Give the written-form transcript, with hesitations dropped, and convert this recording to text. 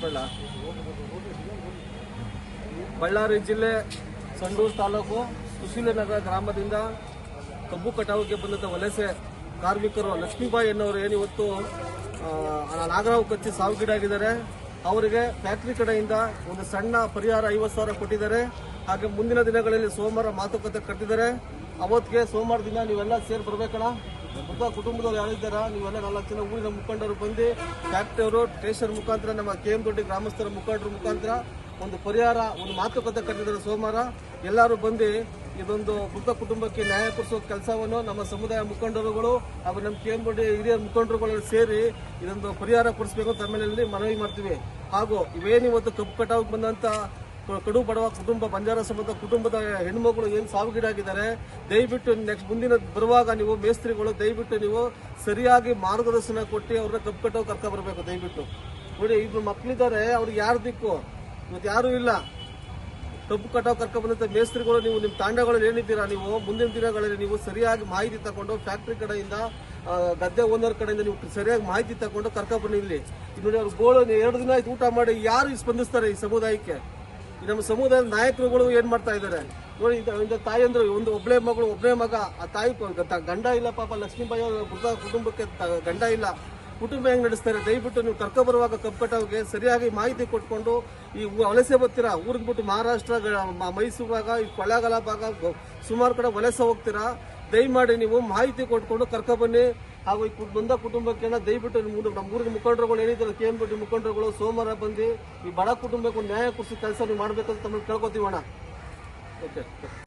ಬೇಡ. ಬಳ್ಳಾರಿ ಜಿಲ್ಲೆ ಸಂಡೂರು ತಾಲೂಕು ಸುಶೀಲನಗರ ಗ್ರಾಮದಿಂದ ಕಬ್ಬು ಕಟಾವಿಗೆ ಬಂದಂಥ ವಲಸೆ ಕಾರ್ಮಿಕರು ಲಕ್ಷ್ಮೀಬಾಯಿ ಎನ್ನುವರು ಏನಿವತ್ತು ನಾಗರಾವ್ ಕಚ್ಚಿ ಸಾವಿಗೀಡಾಗಿದ್ದಾರೆ. ಅವರಿಗೆ ಫ್ಯಾಕ್ಟರಿ ಕಡೆಯಿಂದ ಒಂದು ಸಣ್ಣ ಪರಿಹಾರ 50,000 ಕೊಟ್ಟಿದ್ದಾರೆ. ಹಾಗೆ ಮುಂದಿನ ದಿನಗಳಲ್ಲಿ ಸೋಮವಾರ ಮಾತುಕತೆ ಕಟ್ಟಿದ್ದಾರೆ. ಅವತ್ತಿಗೆ ಸೋಮವಾರ ದಿನ ನೀವೆಲ್ಲ ಸೇರಿ ಬರ್ಬೇಕಣ್ಣ. ಮೃತ ಕುಟುಂಬದವ್ರು ಯಾರಿದ್ದಾರ ನೀವೆಲ್ಲ 4 ಜನ ಊರಿನ ಮುಖಂಡರು ಬಂದು ಫ್ಯಾಕ್ಟರಿಯವರು ಸ್ಟೇಷನ್ ಮುಖಾಂತರ ನಮ್ಮ KM ದೊಡ್ಡಿ ಗ್ರಾಮಸ್ಥರ ಮುಖಂಡರ ಮುಖಾಂತರ ಒಂದು ಪರಿಹಾರ ಒಂದು ಮಾತುಕತೆ ಕಟ್ಟಿದ್ದಾರೆ. ಸೋಮವಾರ ಎಲ್ಲರೂ ಬಂದು ಇದೊಂದು ಮೃತ ಕುಟುಂಬಕ್ಕೆ ನ್ಯಾಯ ಕೊಡಿಸುವ ಕೆಲಸವನ್ನು ನಮ್ಮ ಸಮುದಾಯ ಮುಖಂಡರುಗಳು ಹಾಗೂ ನಮ್ಮ KM ದೊಡ್ಡಿ ಹಿರಿಯ ಮುಖಂಡರುಗಳು ಸೇರಿ ಇದೊಂದು ಪರಿಹಾರ ಕೊಡಿಸಬೇಕು ತಮ್ಮೆಲ್ಲಲ್ಲಿ ಮನವಿ ಮಾಡ್ತೀವಿ. ಹಾಗೂ ಇವೇನಿವತ್ತು ಕಬ್ಬು ಕಟಾವಿಗೆ ಬಂದಂತ ಕಡು ಬಡವ ಕುಟುಂಬ ಬಂಜಾರ ಸಮಾಜದ ಕುಟುಂಬದ ಹೆಣ್ಮಗಳು ಏನು ಸಾವಿಗೀಡಾಗಿದ್ದಾರೆ, ದಯವಿಟ್ಟು ನೆಕ್ಸ್ಟ್ ಮುಂದಿನ ಬರುವಾಗ ನೀವು ಮೇಸ್ತ್ರಿಗಳು ದಯವಿಟ್ಟು ನೀವು ಸರಿಯಾಗಿ ಮಾರ್ಗದರ್ಶನ ಕೊಟ್ಟು ಅವ್ರನ್ನ ಕಬ್ಬು ಕಟಾವು ಕರ್ಕೊ ಬರಬೇಕು. ದಯವಿಟ್ಟು ನೋಡಿ, ಇಬ್ರು ಮಕ್ಕಳಿದ್ದಾರೆ, ಅವ್ರಿಗೆ ಯಾರು ದಿಕ್ಕು ಇವತ್ತು ಯಾರೂ ಇಲ್ಲ. ಕಬ್ಬು ಕಟಾವು ಕರ್ಕೊ ಬಂದಂತ ಮೇಸ್ತ್ರಿಗಳು ನೀವು ನಿಮ್ಮ ತಾಂಡಗಳಲ್ಲಿ ಏನಿದ್ದೀರಾ, ನೀವು ಮುಂದಿನ ದಿನಗಳಲ್ಲಿ ನೀವು ಸರಿಯಾಗಿ ಮಾಹಿತಿ ತಗೊಂಡು ಫ್ಯಾಕ್ಟರಿ ಕಡೆಯಿಂದ ಗದ್ದೆ ಓನರ್ ಕಡೆಯಿಂದ ನೀವು ಸರಿಯಾಗಿ ಮಾಹಿತಿ ತಗೊಂಡು ಕರ್ಕೊ ಬನ್ನಿ. ಇಲ್ಲಿ ನೋಡಿ, ಅವ್ರ ಗೋಳು 2 ದಿನ ಆಯ್ತು ಊಟ ಮಾಡಿ ಯಾರು ಸ್ಪಂದಿಸ್ತಾರೆ ಈ ಸಮುದಾಯಕ್ಕೆ? ನಮ್ಮ ಸಮುದಾಯದ ನಾಯಕರುಗಳು ಏನ್ ಮಾಡ್ತಾ ಇದ್ದಾರೆ ನೋಡಿ. ತಾಯಿ ಅಂದ್ರೆ ಒಬ್ಬಳೆ ಮಗಳು ಒಬ್ಬನೇ ಮಗ, ಆ ತಾಯಿ ಗಂಡ ಇಲ್ಲ ಪಾಪ. ಲಕ್ಷ್ಮೀಬಾಯಿ ಅವರ ಕುಟುಂಬಕ್ಕೆ ಗಂಡ ಇಲ್ಲ, ಕುಟುಂಬ ಹೆಂಗ್ ನಡೆಸ್ತಾರೆ? ದಯವಿಟ್ಟು ನೀವು ಕರ್ಕೊ ಬರುವಾಗ ಕಬ್ಬು ಕಟಾವಿಗೆ ಸರಿಯಾಗಿ ಮಾಹಿತಿ ಕೊಟ್ಕೊಂಡು ಈ ವಲಸೆ ಬರ್ತೀರಾ ಊರಿಗೆ ಬಿಟ್ಟು ಮಹಾರಾಷ್ಟ್ರ ಮೈಸೂರು ಭಾಗ ಈ ಕೊಳ್ಳೇಗಾಲ ಭಾಗ ಸುಮಾರು ಕಡೆ ವಲಸೆ ಹೋಗ್ತೀರಾ. ದಯಮಾಡಿ ನೀವು ಮಾಹಿತಿ ಕೊಟ್ಕೊಂಡು ಕರ್ಕೊ ಬನ್ನಿ. ಹಾಗೂ ಈ ಬಂದ ಕುಟುಂಬಕ್ಕೆ ದಯವಿಟ್ಟು ನಮ್ಮ ಊರಿನ ಮುಖಂಡರುಗಳು ಏನಿದ್ದಾರೆ KM ದೊಡ್ಡಿ ಮುಖಂಡರುಗಳು ಸೋಮವಾರ ಬಂದು ಈ ಬಡ ಕುಟುಂಬಕ್ಕೆ ನ್ಯಾಯ ಕೊಡಿಸೋ ಕೆಲಸ ನೀವು ಮಾಡಬೇಕಂತ ತಮ್ಮನ್ನು ಕೇಳ್ಕೊತೀವಣ್ಣ. ಓಕೆ.